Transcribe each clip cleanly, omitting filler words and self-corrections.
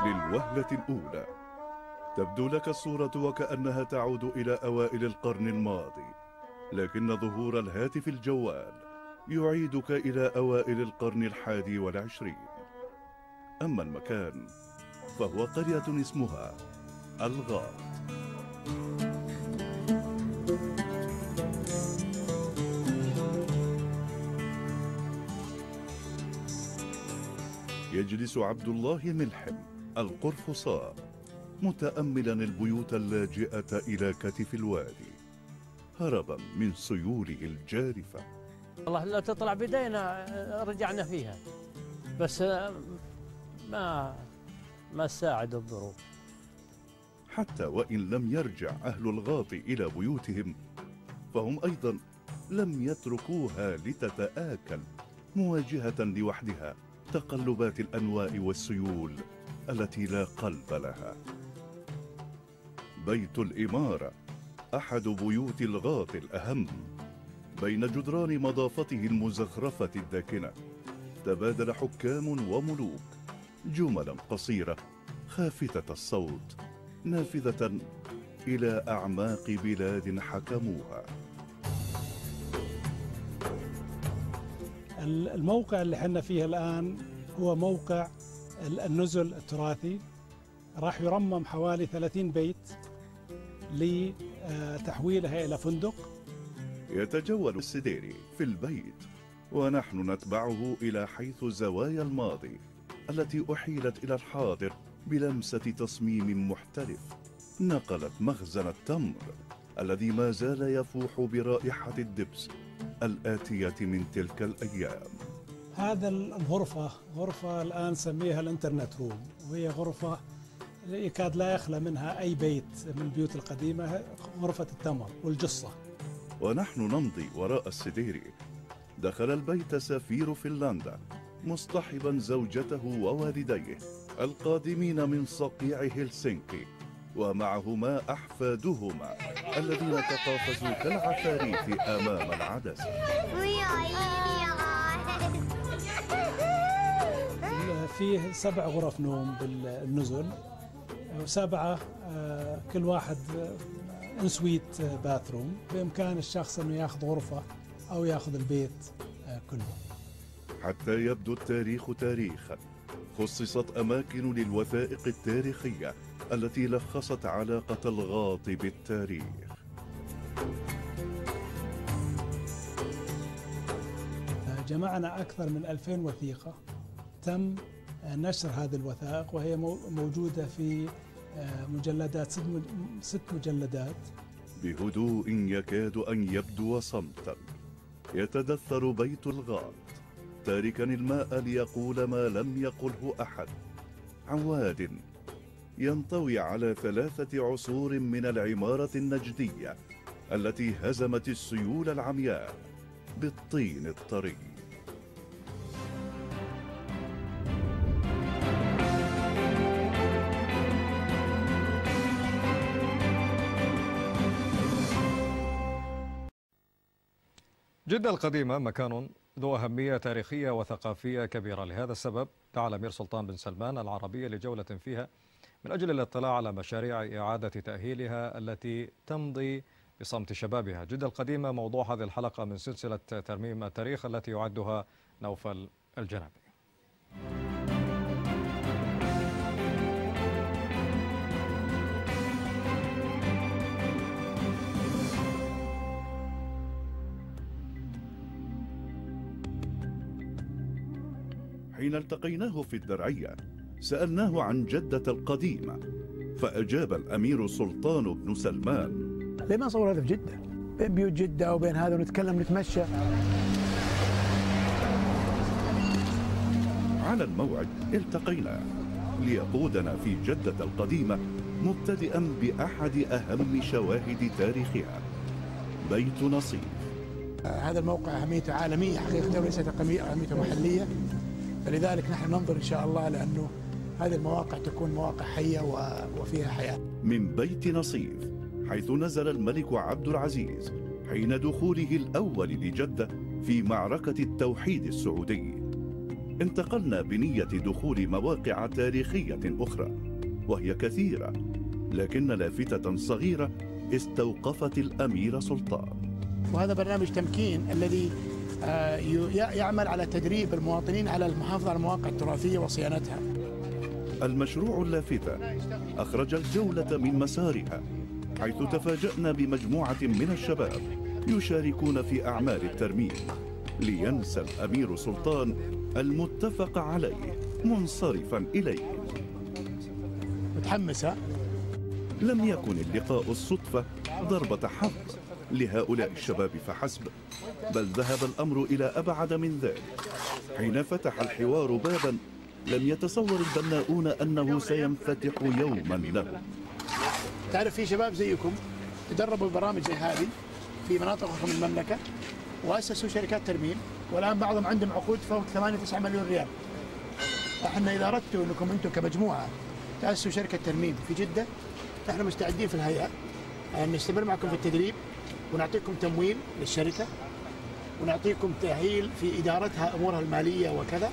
للوهلة الأولى تبدو لك الصورة وكأنها تعود إلى أوائل القرن الماضي، لكن ظهور الهاتف الجوال يعيدك إلى أوائل القرن ال21. أما المكان فهو قرية اسمها الغاط. يجلس عبد الله ملحم القرفصاء متأملا البيوت اللاجئة إلى كتف الوادي هربا من سيوله الجارفة. والله لو تطلع بدينا رجعنا فيها، بس ما ساعد الظروف. حتى وإن لم يرجع أهل الغاط إلى بيوتهم فهم أيضا لم يتركوها لتتآكل مواجهة لوحدها تقلبات الأنواء والسيول التي لا قلب لها. بيت الإمارة أحد بيوت الغاط الأهم. بين جدران مضافته المزخرفة الداكنة تبادل حكام وملوك جملا قصيرة خافتة الصوت نافذة إلى أعماق بلاد حكموها. الموقع اللي حنا فيه الآن هو موقع النزل التراثي، راح يرمم حوالي 30 بيت لتحويلها إلى فندق. يتجول السديري في البيت ونحن نتبعه إلى حيث زوايا الماضي التي أحيلت إلى الحاضر بلمسة تصميم محترف نقلت مخزن التمر الذي ما زال يفوح برائحة الدبس الآتية من تلك الأيام. هذا غرفة الآن نسميها الانترنت روم، وهي غرفة يكاد لا يخلى منها أي بيت من البيوت القديمة، غرفة التمر والجصة. ونحن نمضي وراء السديري. دخل البيت سفير فنلندا مصطحبا زوجته ووالديه القادمين من صقيع هلسنكي، ومعهما أحفادهما الذين تقافزوا كالعفاريت أمام العدسة. فيه 7 غرف نوم بالنزل، و7 كل واحد انسويت باثروم. بإمكان الشخص أنه يأخذ غرفة أو يأخذ البيت كله. حتى يبدو التاريخ تاريخا، خصصت أماكن للوثائق التاريخية التي لخصت علاقة الغاط بالتاريخ. جمعنا أكثر من 2000 وثيقة، تم نشر هذه الوثائق وهي موجودة في مجلدات 6 مجلدات. بهدوء يكاد أن يبدو صمتا يتدثر بيت الغاط تاركا الماء ليقول ما لم يقله أحد عن واد ينطوي على 3 عصور من العمارة النجدية التي هزمت السيول العمياء بالطين الطري. جدة القديمة مكان ذو أهمية تاريخية وثقافية كبيرة. لهذا السبب دعا الأمير سلطان بن سلمان العربية لجولة فيها من أجل الاطلاع على مشاريع إعادة تأهيلها التي تمضي بصمت شبابها. جدة القديمة موضوع هذه الحلقة من سلسلة ترميم التاريخ التي يعدها نوفل الجنابي. حين التقيناه في الدرعية سألناه عن جدة القديمة، فأجاب الأمير سلطان بن سلمان: ليه ما نصور هذا في جدة؟ بين بيوت جدة وبين هذا ونتكلم نتمشى. على الموعد التقينا ليقودنا في جدة القديمة مبتدئا بأحد أهم شواهد تاريخها، بيت نصيف. هذا الموقع أهميته عالمية حقيقة وليست أهميته محلية، فلذلك نحن ننظر إن شاء الله لأنه هذه المواقع تكون مواقع حية وفيها حياة. من بيت نصيف حيث نزل الملك عبد العزيز حين دخوله الأول لجدة في معركة التوحيد السعودي. انتقلنا بنية دخول مواقع تاريخية أخرى وهي كثيرة، لكن لافتة صغيرة استوقفت الأمير سلطان. وهذا برنامج تمكين الذي يعمل على تدريب المواطنين على المحافظة على المواقع التراثية وصيانتها. المشروع اللافتة أخرج الجولة من مسارها، حيث تفاجأنا بمجموعة من الشباب يشاركون في أعمال الترميم، لينسى الأمير سلطان المتفق عليه منصرفا إليه. متحمسة. لم يكن اللقاء الصدفة ضربة حظ لهؤلاء الشباب فحسب، بل ذهب الأمر إلى أبعد من ذلك، حين فتح الحوار بابا لم يتصور البناؤون أنه سينفتح يوما لهم. تعرف في شباب زيكم تدربوا برامج زي هذه في مناطق أخرى من المملكة وأسسوا شركات ترميم، والآن بعضهم عندهم عقود فوق 8-9 مليون ريال. احنا إذا أردتوا أنكم أنتم كمجموعة تأسسوا شركة ترميم في جدة، نحن مستعدين في الهيئة أن نستمر معكم في التدريب ونعطيكم تمويل للشركة ونعطيكم تأهيل في إدارتها أمورها المالية وكذا،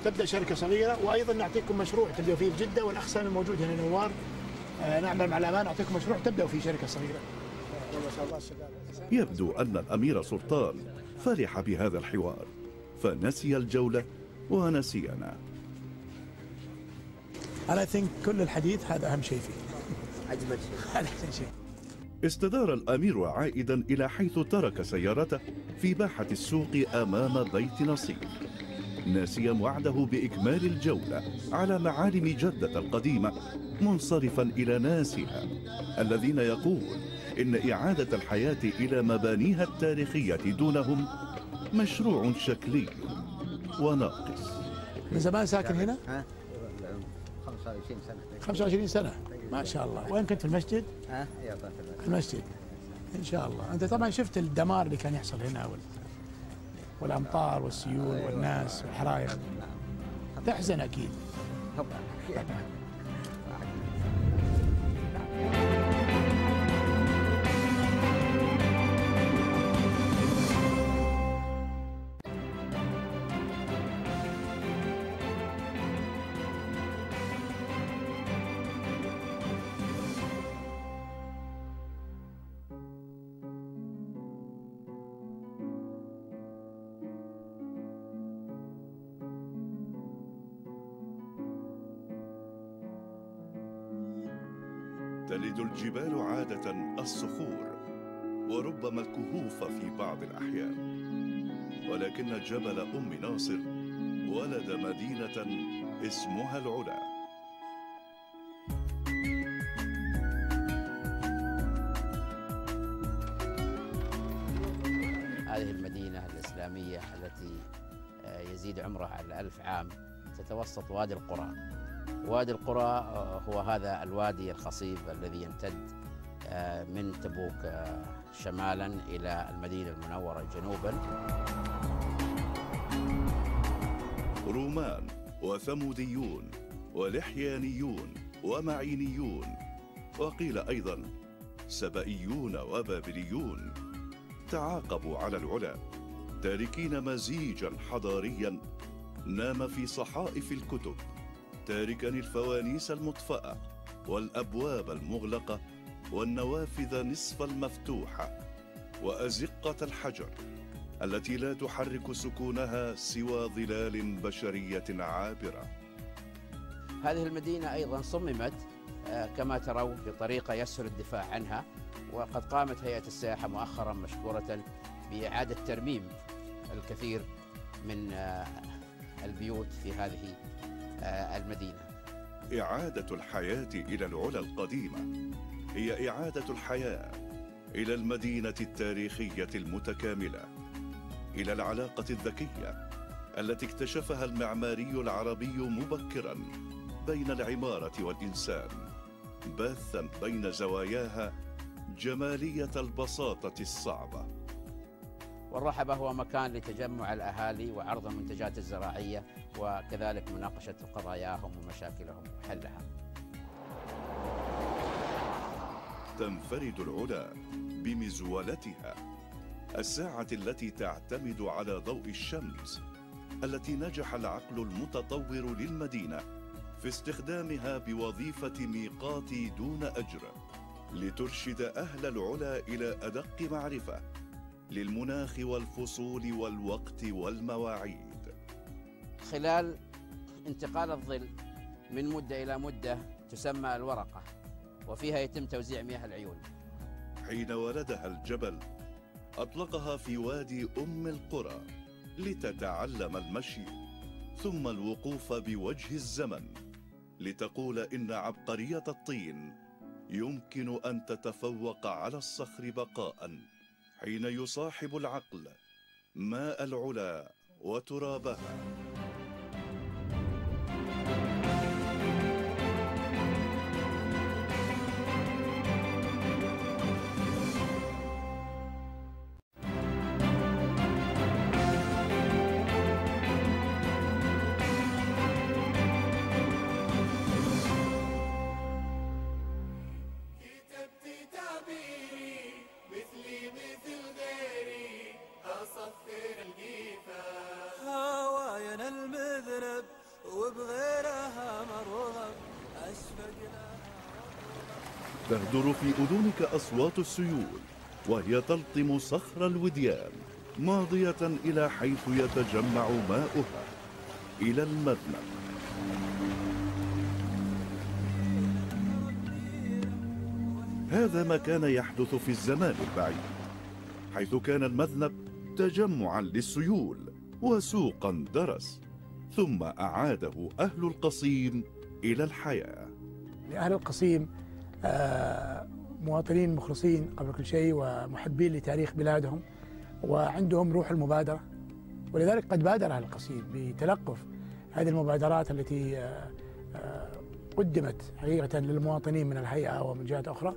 تبدأ شركة صغيرة، وأيضا نعطيكم مشروع تبدأوا فيه في جدة، والأقسام الموجود هنا نوار نعمل مع الأمان، نعطيكم مشروع تبدأوا فيه شركة صغيرة. يبدو أن الأمير سلطان فرح بهذا الحوار فنسي الجولة ونسينا. أنا think كل الحديث هذا أهم شيء فيه. عجبك شيء. هذا أحسن شيء. استدار الأمير عائدا إلى حيث ترك سيارته في باحة السوق أمام بيت نصيب، ناسيا وعده بإكمال الجولة على معالم جدة القديمة، منصرفا إلى ناسها الذين يقول إن إعادة الحياة إلى مبانيها التاريخية دونهم مشروع شكلي وناقص. من زمان ساكن هنا؟ 25 سنة. 25 سنة، ما شاء الله. وين كنت في المسجد؟ في المسجد. إن شاء الله. أنت طبعا شفت الدمار اللي كان يحصل هنا والأمطار والسيول والناس والحرائق. تحزن أكيد. طبعا. تلد الجبال عادة الصخور وربما الكهوف في بعض الأحيان، ولكن جبل أم ناصر ولد مدينة اسمها العلا. هذه المدينة الإسلامية التي يزيد عمرها على 1000 عام تتوسط وادي القرى. وادي القرى هو هذا الوادي الخصيب الذي يمتد من تبوك شمالا إلى المدينة المنورة جنوبا. رومان وثموديون ولحيانيون ومعينيون، وقيل أيضا سبئيون وبابليون، تعاقبوا على العلا، تاركين مزيجا حضاريا نام في صحائف الكتب، تاركا الفوانيس المطفأة والأبواب المغلقة والنوافذ نصف المفتوحة وأزقة الحجر التي لا تحرك سكونها سوى ظلال بشرية عابرة. هذه المدينة أيضا صممت كما ترون بطريقة يسهل الدفاع عنها، وقد قامت هيئة السياحة مؤخرا مشكورة بإعادة ترميم الكثير من البيوت في هذه المدينة. إعادة الحياة إلى العلا القديمة هي إعادة الحياة إلى المدينة التاريخية المتكاملة، إلى العلاقة الذكية التي اكتشفها المعماري العربي مبكرا بين العمارة والإنسان، باثا بين زواياها جمالية البساطة الصعبة. والرحبة هو مكان لتجمع الأهالي وعرض المنتجات الزراعية وكذلك مناقشة قضاياهم ومشاكلهم وحلها. تنفرد العلا بمزولتها، الساعة التي تعتمد على ضوء الشمس التي نجح العقل المتطور للمدينة في استخدامها بوظيفة ميقات دون أجر لترشد أهل العلا إلى أدق معرفة للمناخ والفصول والوقت والمواعيد. خلال انتقال الظل من مدة إلى مدة تسمى الورقة، وفيها يتم توزيع مياه العيون. حين ولدها الجبل أطلقها في وادي أم القرى لتتعلم المشي، ثم الوقوف بوجه الزمن لتقول إن عبقرية الطين يمكن أن تتفوق على الصخر بقاء حين يصاحب العقل ماء العلا وترابها. تهدر في أذنك أصوات السيول وهي تلطم صخر الوديان ماضية إلى حيث يتجمع ماؤها إلى المذنب. هذا ما كان يحدث في الزمان البعيد، حيث كان المذنب تجمعا للسيول وسوقا درس، ثم أعاده أهل القصيم إلى الحياة. أهل القصيم مواطنين مخلصين قبل كل شيء ومحبين لتاريخ بلادهم وعندهم روح المبادرة، ولذلك قد بادر أهل القصيم بتلقف هذه المبادرات التي قدمت حقيقة للمواطنين من الهيئة ومن جهات أخرى،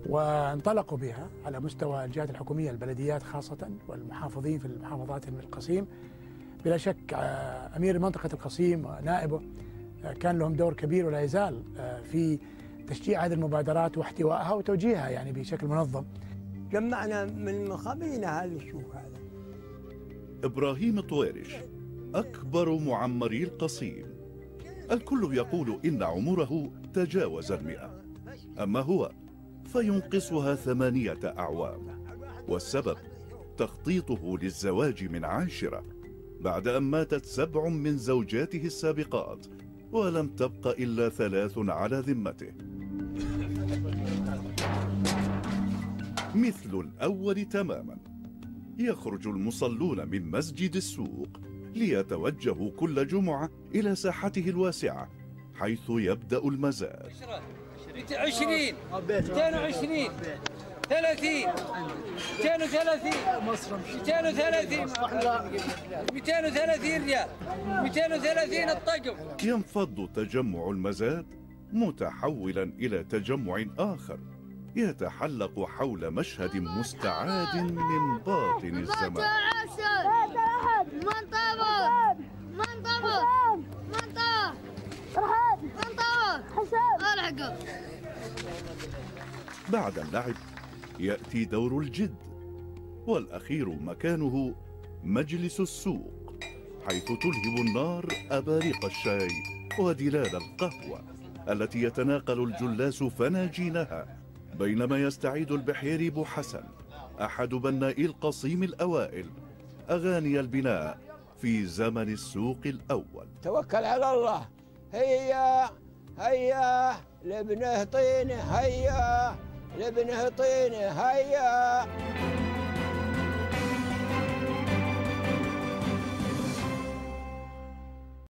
وانطلقوا بها على مستوى الجهات الحكومية، البلديات خاصة والمحافظين في المحافظات من القصيم. بلا شك أمير منطقة القصيم ونائبه كان لهم دور كبير ولا يزال في تشجيع هذه المبادرات واحتوائها وتوجيهها يعني بشكل منظم. جمعنا من مخابينا هذا السوق هذا. إبراهيم طويرش أكبر معمري القصيم، الكل يقول إن عمره تجاوز 100، أما هو فينقصها 8 أعوام، والسبب تخطيطه للزواج من 10 بعد أن ماتت 7 من زوجاته السابقات ولم تبق إلا 3 على ذمته. مثل الأول تماما، يخرج المصلون من مسجد السوق ليتوجهوا كل جمعة إلى ساحته الواسعة حيث يبدأ المزاد. 20 220 30 230 230 ريال 230 الطقم. ينفض تجمع المزاد متحولا إلى تجمع آخر يتحلق حول مشهد مستعاد من باطن الزمان. بعد اللعب يأتي دور الجد، والأخير مكانه مجلس السوق، حيث تلهب النار أباريق الشاي ودلال القهوة التي يتناقل الجلاس فناجينها، بينما يستعيد البحيري بو حسن أحد بنائي القصيم الأوائل أغاني البناء في زمن السوق الأول. توكل على الله، هيا هيا لابنه طينه، هيا لابنه طينه، هيا.